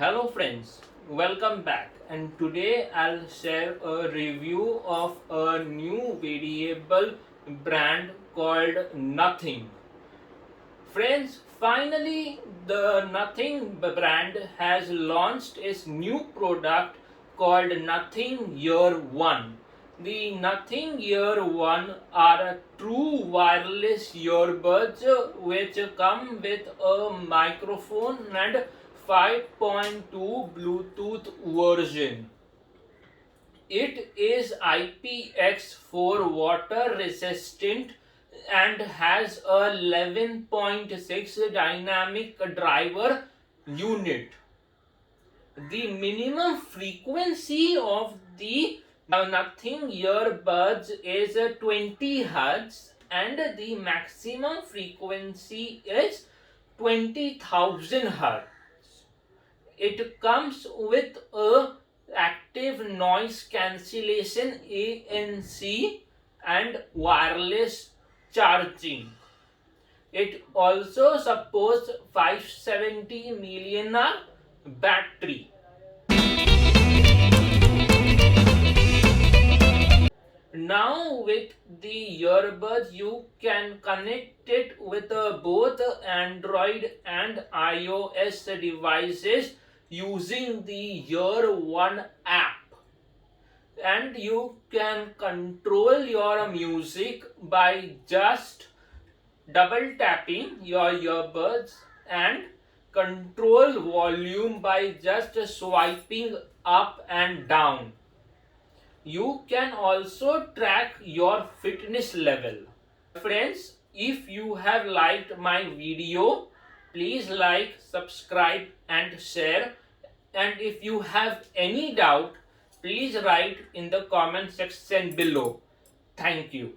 Hello friends, welcome back, and today I'll share a review of a new variable brand called Nothing. Friends, finally the Nothing brand has launched its new product called Nothing Year 1. The Nothing Year 1 are a true wireless earbuds which come with a microphone and 5.2 Bluetooth version. It is IPX4 water resistant and has a 11.6 dynamic driver unit. The minimum frequency of the Nothing earbuds is 20 Hz and the maximum frequency is 20,000 Hz. It comes with a active noise cancellation ANC and wireless charging. It also supports 570 mAh battery. Now with the earbuds you can connect it with both Android and iOS devices using the Ear One app, and you can control your music by just double tapping your earbuds and control volume by just swiping up and down. You can also track your fitness level. Friends, if you have liked my video, please like, subscribe and share. And if you have any doubt, please write in the comment section below. Thank you.